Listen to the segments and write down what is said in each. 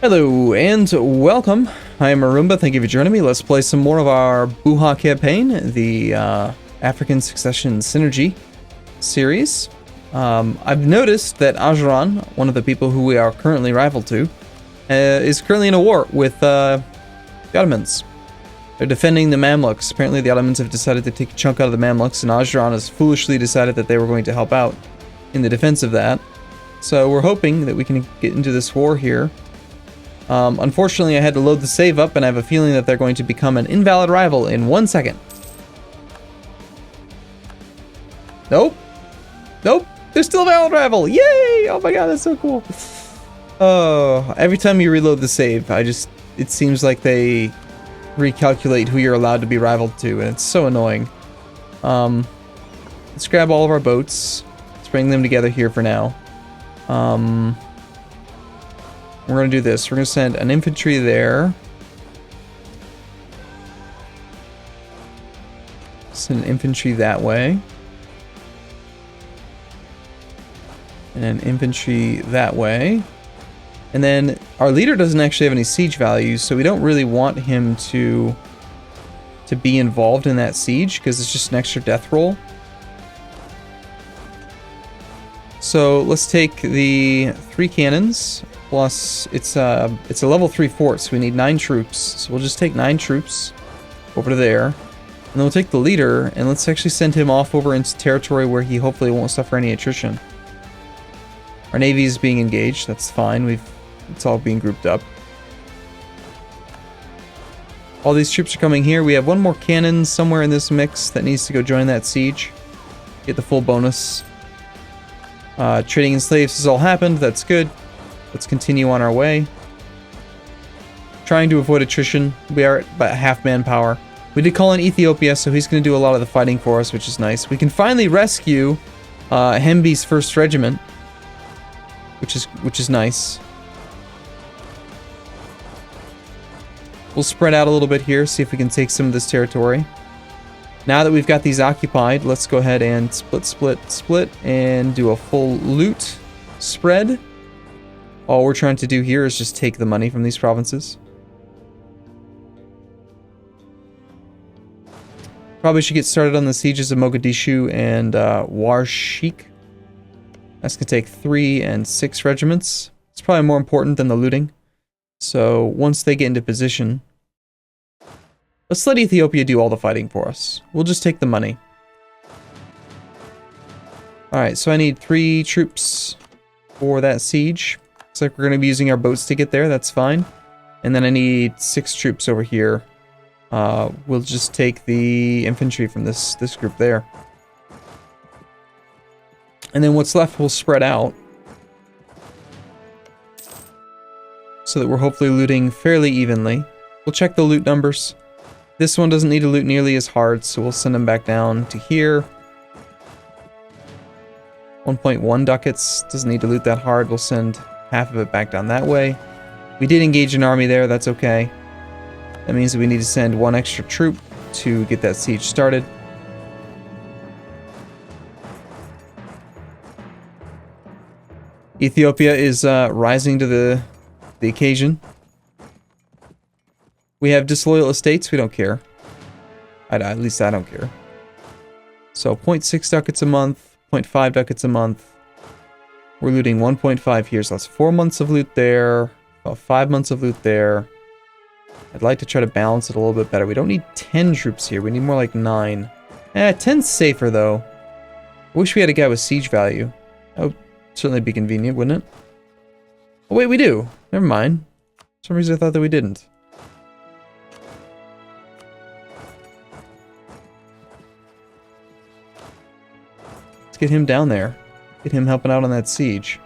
Hello and welcome. I am Arumba. Thank you for joining me. Let's play some more of our Buha campaign, the African Succession Synergy series. I've noticed that Ajuran, one of the people who we are currently rival to, is currently in a war with the Ottomans. They're defending the Mamluks. Apparently the Ottomans have decided to take a chunk out of the Mamluks, and Ajuran has foolishly decided that they were going to help out in the defense of that. So we're hoping that we can get into this war here. Unfortunately, I had to load the save up, and I have a feeling that they're going to become an invalid rival in 1 second. Nope. Nope. They're still a valid rival. Yay! Oh my god, that's so cool. Oh, every time you reload the save, it seems like they recalculate who you're allowed to be rivaled to, and it's so annoying. Let's grab all of our boats. Let's bring them together here for now. We're going to do this. We're going to send an infantry there. Send infantry that way. And an infantry that way. And then our leader doesn't actually have any siege values, so we don't really want him to be involved in that siege, because it's just an extra death roll. So let's take the 3 cannons. Plus, it's a level 3 fort, so we need 9 troops. So we'll just take 9 troops over to there. And then we'll take the leader, and let's actually send him off over into territory where he hopefully won't suffer any attrition. Our navy is being engaged, that's fine. It's all being grouped up. All these troops are coming here. We have 1 more cannon somewhere in this mix that needs to go join that siege. Get the full bonus. Trading in slaves has all happened, that's good. Let's continue on our way. Trying to avoid attrition. We are at about half manpower. We did call in Ethiopia, so he's going to do a lot of the fighting for us, which is nice. We can finally rescue Hembi's 1st Regiment, which is nice. We'll spread out a little bit here, see if we can take some of this territory. Now that we've got these occupied, let's go ahead and split, and do a full loot spread. All we're trying to do here is just take the money from these provinces. Probably should get started on the sieges of Mogadishu and Warshik. That's going to take 3 and 6 regiments. It's probably more important than the looting. So once they get into position, let's let Ethiopia do all the fighting for us. We'll just take the money. Alright, so I need 3 troops for that siege. Looks like we're going to be using our boats to get there, that's fine. And then I need 6 troops over here. We'll just take the infantry from this group there. And then what's left we'll spread out, so that we're hopefully looting fairly evenly. We'll check the loot numbers. This one doesn't need to loot nearly as hard, so we'll send them back down to here. 1.1 ducats, doesn't need to loot that hard. We'll send half of it back down that way. We did engage an army there, that's okay. That means that we need to send 1 extra troop to get that siege started. Ethiopia is rising to the occasion. We have disloyal estates, we don't care. At least I don't care. So 0.6 ducats a month, 0.5 ducats a month. We're looting 1.5 here, so that's 4 months of loot there, about 5 months of loot there. I'd like to try to balance it a little bit better. We don't need 10 troops here, we need more like 9. 10's safer though. I wish we had a guy with siege value. That would certainly be convenient, wouldn't it? Oh wait, we do. Never mind. For some reason I thought that we didn't. Let's get him down there. Get him helping out on that siege.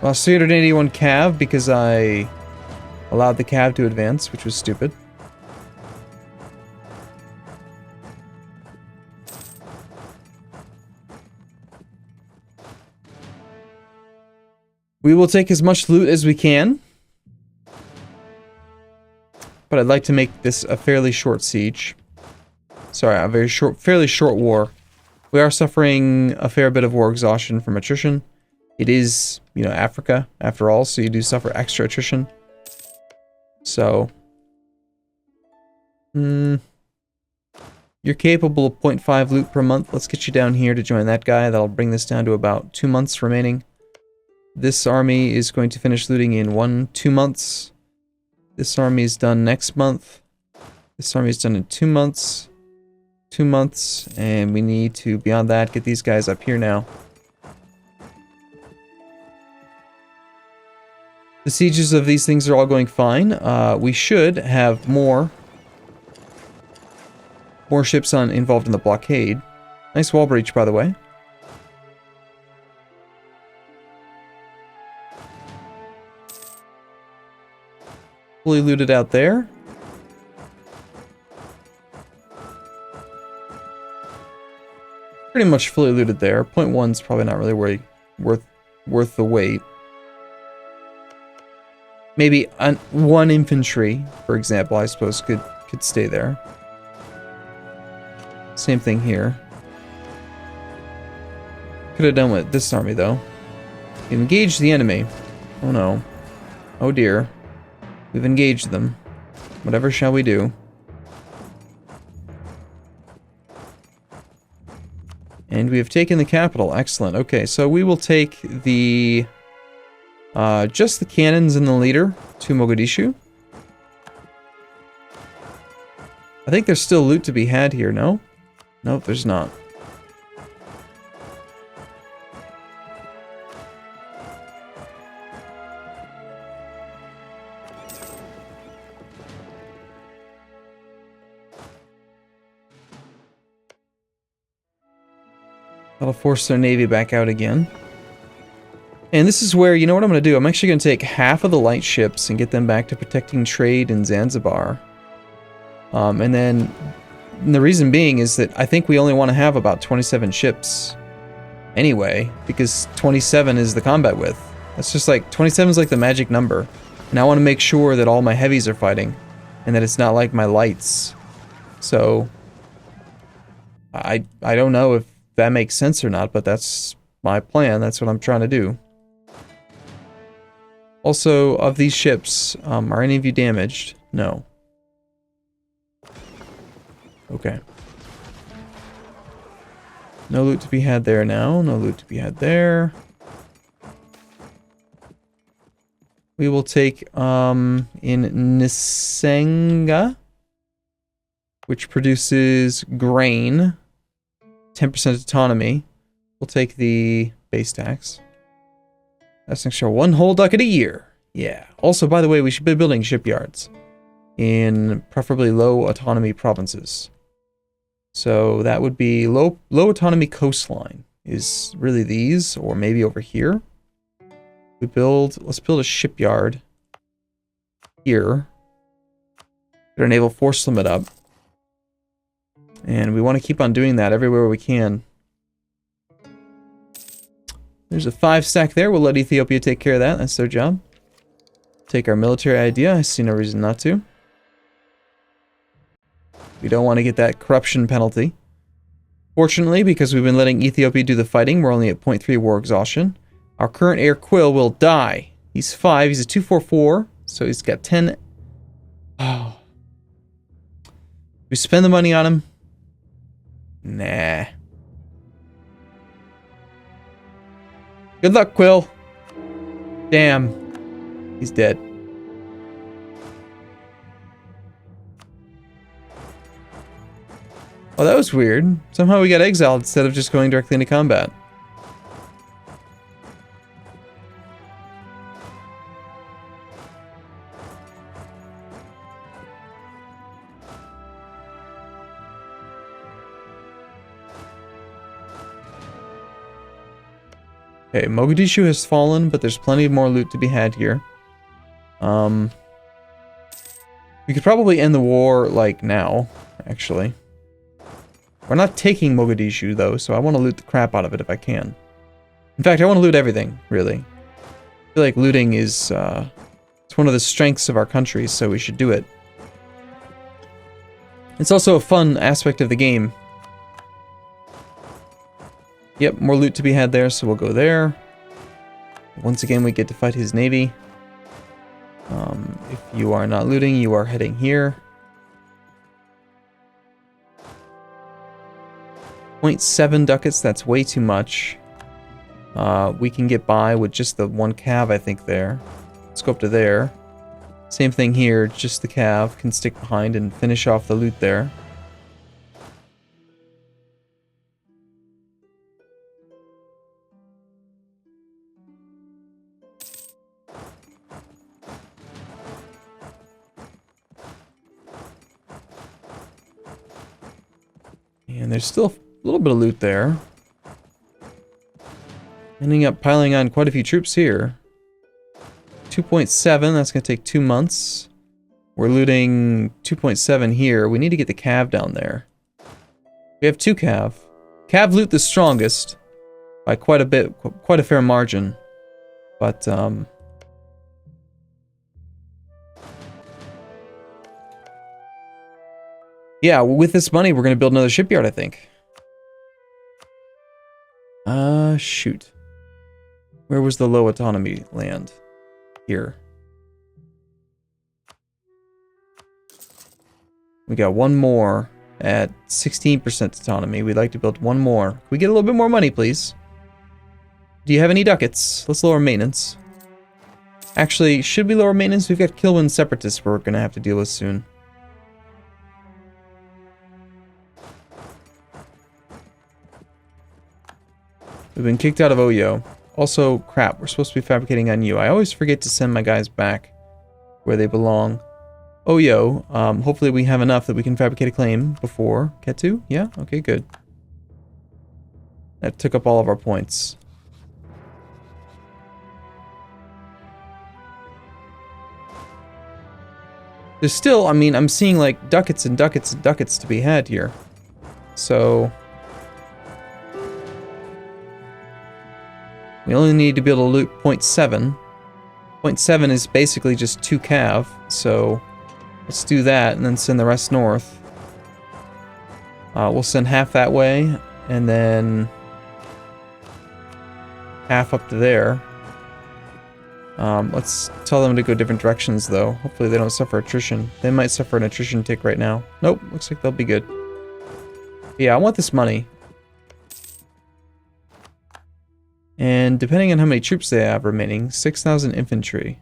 Lost 381 cav because I allowed the cav to advance, which was stupid. We will take as much loot as we can. But I'd like to make this a fairly short siege. Sorry, a fairly short war. We are suffering a fair bit of war exhaustion from attrition. It is, you know, Africa, after all, so you do suffer extra attrition. So... you're capable of 0.5 loot per month. Let's get you down here to join that guy. That'll bring this down to about 2 months remaining. This army is going to finish looting in 2 months. This army is done next month. This army is done in 2 months. 2 months. And we need to, beyond that, get these guys up here now. The sieges of these things are all going fine. We should have more ships involved in the blockade. Nice wall breach, by the way. Fully looted out there. Pretty much fully looted there. 0.1's probably not really worth the wait. Maybe one infantry, for example, I suppose could stay there. Same thing here. Could have done with this army, though. Engage the enemy. Oh no. Oh dear. We've engaged them. Whatever shall we do? And we have taken the capital. Excellent. Okay, so we will take the... just the cannons and the leader to Mogadishu. I think there's still loot to be had here, no? Nope, there's not. That'll force their navy back out again. And this is where, you know what I'm going to do? I'm actually going to take half of the light ships and get them back to protecting trade in Zanzibar. And then... And the reason being is that I think we only want to have about 27 ships anyway, because 27 is the combat width. That's just like, 27 is like the magic number. And I want to make sure that all my heavies are fighting, and that it's not like my lights. So, I don't know if that makes sense or not, but that's my plan. That's what I'm trying to do. Also, of these ships, are any of you damaged? No. Okay. No loot to be had there now. No loot to be had there. We will take, in Nisenga, which produces grain, 10% autonomy. We'll take the base tax. That's an extra 1 whole ducat a year. Yeah. Also, by the way, we should be building shipyards in preferably low autonomy provinces. So that would be low autonomy coastline is really these, or maybe over here. Let's build a shipyard here. Get our naval force limit up. And we want to keep on doing that everywhere we can. There's a 5 stack there. We'll let Ethiopia take care of that. That's their job. Take our military idea. I see no reason not to. We don't want to get that corruption penalty. Fortunately, because we've been letting Ethiopia do the fighting, we're only at 0.3 war exhaustion. Our current heir Quill will die. He's 5. He's a 244, so he's got 10. Oh. We spend the money on him? Nah. Good luck, Quill. Damn. He's dead. Oh, that was weird. Somehow we got exiled instead of just going directly into combat. Okay, Mogadishu has fallen, but there's plenty more loot to be had here. We could probably end the war, like, now, actually. We're not taking Mogadishu, though, so I want to loot the crap out of it if I can. In fact, I want to loot everything, really. I feel like looting is, it's one of the strengths of our country, so we should do it. It's also a fun aspect of the game. Yep, more loot to be had there, so we'll go there. Once again, we get to fight his navy. If you are not looting, you are heading here. 0.7 ducats, that's way too much. We can get by with just the one cav, I think, there. Let's go up to there. Same thing here, just the cav can stick behind and finish off the loot there. And there's still a little bit of loot there. Ending up piling on quite a few troops here. 2.7, that's going to take 2 months. We're looting 2.7 here. We need to get the cav down there. We have 2 cav. Cav loot the strongest by quite a bit, quite a fair margin. But, yeah, with this money, we're going to build another shipyard, I think. Shoot. Where was the low autonomy land? Here. We got one more at 16% autonomy. We'd like to build one more. Can we get a little bit more money, please? Do you have any ducats? Let's lower maintenance. Actually, should we lower maintenance? We've got Quill18 separatists we're going to have to deal with soon. We've been kicked out of Oyo. Also, crap, we're supposed to be fabricating on you. I always forget to send my guys back where they belong. Oyo, hopefully we have enough that we can fabricate a claim before Ketu. Yeah? Okay, good. That took up all of our points. There's still, I mean, I'm seeing like ducats and ducats and ducats to be had here. So we only need to be able to loot 0.7. 0.7 is basically just 2 cav, so let's do that and then send the rest north. We'll send half that way, and then half up to there. Let's tell them to go different directions, though. Hopefully they don't suffer attrition. They might suffer an attrition tick right now. Nope, looks like they'll be good. Yeah, I want this money. And depending on how many troops they have remaining, 6,000 infantry.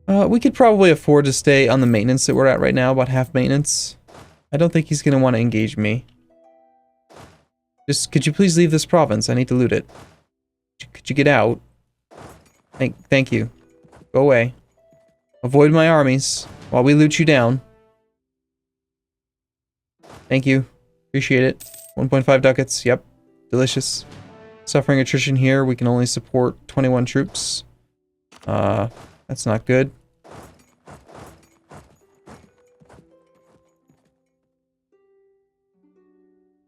We could probably afford to stay on the maintenance that we're at right now, about half maintenance. I don't think he's going to want to engage me. Just, could you please leave this province? I need to loot it. Could you get out? Thank you. Go away. Avoid my armies while we loot you down. Thank you. Appreciate it. 1.5 ducats. Yep. Delicious. Suffering attrition here. We can only support 21 troops. That's not good.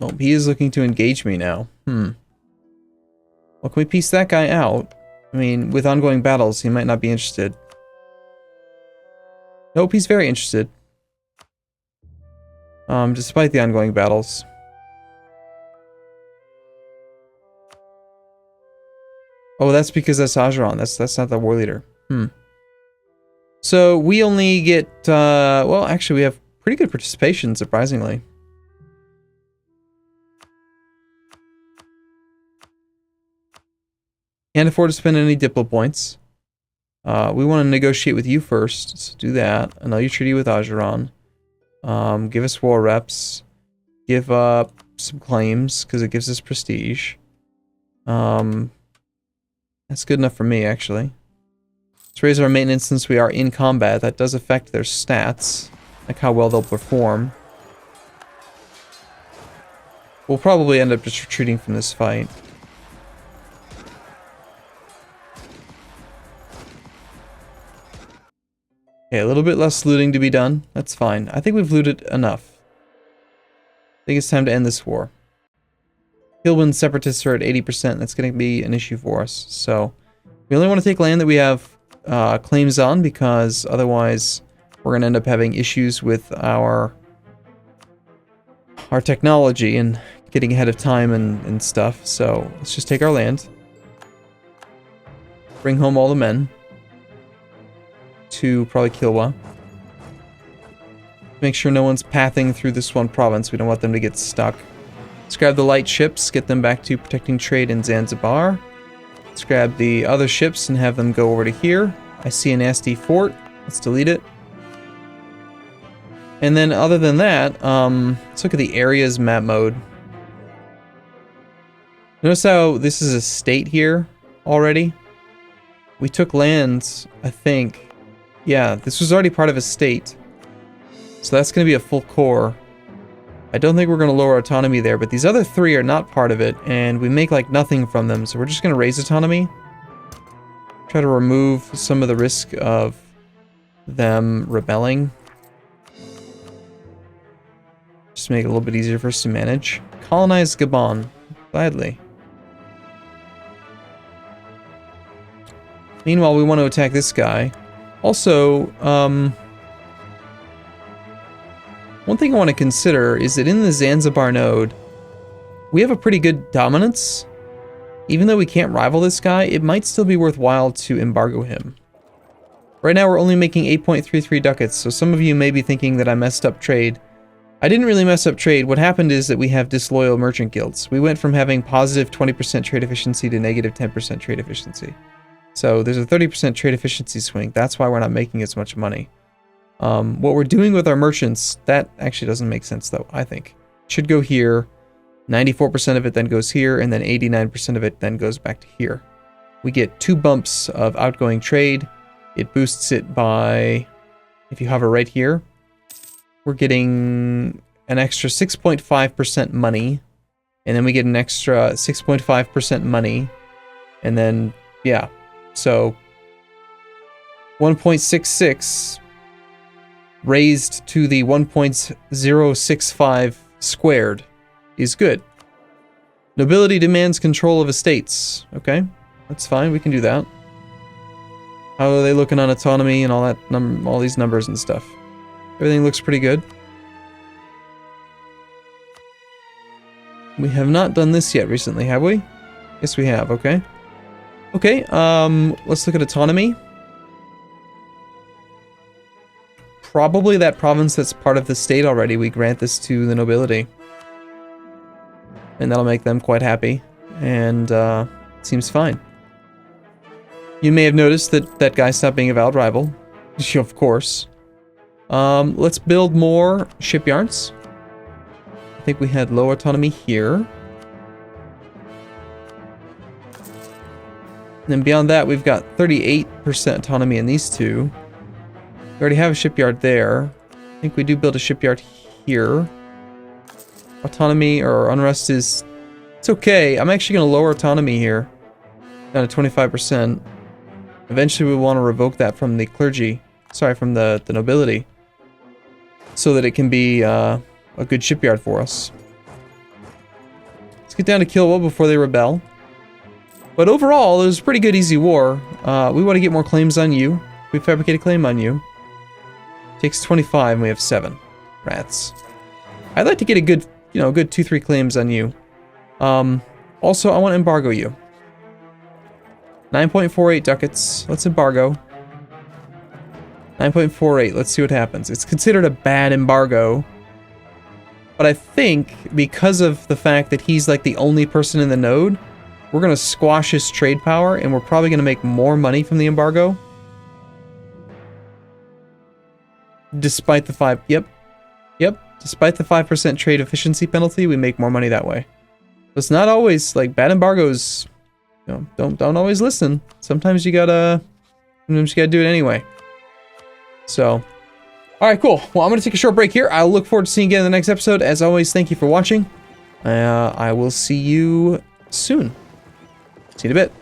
Oh, he is looking to engage me now. Well, can we piece that guy out? I mean, with ongoing battles, he might not be interested. Nope, he's very interested. Despite the ongoing battles. Oh, that's because that's Ajaron. That's not the war leader. So we only get, well, actually we have pretty good participation, surprisingly. Can't afford to spend any Diplo points. We want to negotiate with you first, so do that. Annul your treaty with Ajaron. Give us war reps. Give up some claims, because it gives us prestige. That's good enough for me, actually. Let's raise our maintenance since we are in combat. That does affect their stats, like how well they'll perform. We'll probably end up just retreating from this fight. Okay, a little bit less looting to be done. That's fine. I think we've looted enough. I think it's time to end this war. Quill18 separatists are at 80%. That's going to be an issue for us. So, we only want to take land that we have claims on, because otherwise we're going to end up having issues with our technology and getting ahead of time and stuff. So let's just take our land. Bring home all the men. To probably Kilwa. Make sure no one's pathing through this one province. We don't want them to get stuck. Let's grab the light ships, get them back to protecting trade in Zanzibar. Let's grab the other ships and have them go over to here. I see a nasty fort. Let's delete it. And then other than that, let's look at the areas map mode. Notice how this is a state here already? We took lands, I think. Yeah, this was already part of a state. So that's going to be a full core. I don't think we're going to lower autonomy there, but these other three are not part of it, and we make like nothing from them, so we're just going to raise autonomy. Try to remove some of the risk of them rebelling. Just make it a little bit easier for us to manage. Colonize Gabon. Gladly. Meanwhile, we want to attack this guy. Also, one thing I want to consider is that in the Zanzibar node, we have a pretty good dominance. Even though we can't rival this guy, it might still be worthwhile to embargo him. Right now, we're only making 8.33 ducats, so some of you may be thinking that I messed up trade. I didn't really mess up trade. What happened is that we have disloyal merchant guilds. We went from having positive 20% trade efficiency to negative 10% trade efficiency. So there's a 30% trade efficiency swing. That's why we're not making as much money. What we're doing with our merchants, that actually doesn't make sense though, I think. It should go here. 94% of it then goes here, and then 89% of it then goes back to here. We get 2 bumps of outgoing trade. It boosts it by, if you hover right here, we're getting an extra 6.5% money, and then we get an extra 6.5% money, and then, yeah, so 1.66 raised to the 1.065 squared is good. Nobility demands control of estates. Okay, that's fine, we can do that. How are they looking on autonomy and all that all these numbers and stuff? Everything looks pretty good. We have not done this yet recently, have we? Yes, we have, okay. Okay, let's look at autonomy. Probably that province that's part of the state already, we grant this to the nobility. And that'll make them quite happy. And, it seems fine. You may have noticed that that guy stopped being a valid rival. Of course. Let's build more shipyards. I think we had low autonomy here. And then beyond that, we've got 38% autonomy in these two. We already have a shipyard there. I think we do build a shipyard here. Autonomy or unrest is... It's okay. I'm actually going to lower autonomy here. Down to 25%. Eventually we want to revoke that from the clergy. Sorry, from the nobility. So that it can be a good shipyard for us. Let's get down to Kilwa before they rebel. But overall, it was a pretty good easy war. We want to get more claims on you. We fabricate a claim on you. Takes 25 and we have 7. Rats. I'd like to get a good, you know, good 2-3 claims on you. Also, I want to embargo you. 9.48 ducats. Let's embargo. 9.48. Let's see what happens. It's considered a bad embargo. But I think because of the fact that he's like the only person in the node, we're going to squash his trade power and we're probably going to make more money from the embargo. Despite the 5... Yep. Despite the 5% trade efficiency penalty, we make more money that way. It's not always, like, bad embargoes, you know, don't always listen. Sometimes you gotta do it anyway. So, alright, cool. Well, I'm gonna take a short break here. I'll look forward to seeing you again in the next episode. As always, thank you for watching. I will see you soon. See you in a bit.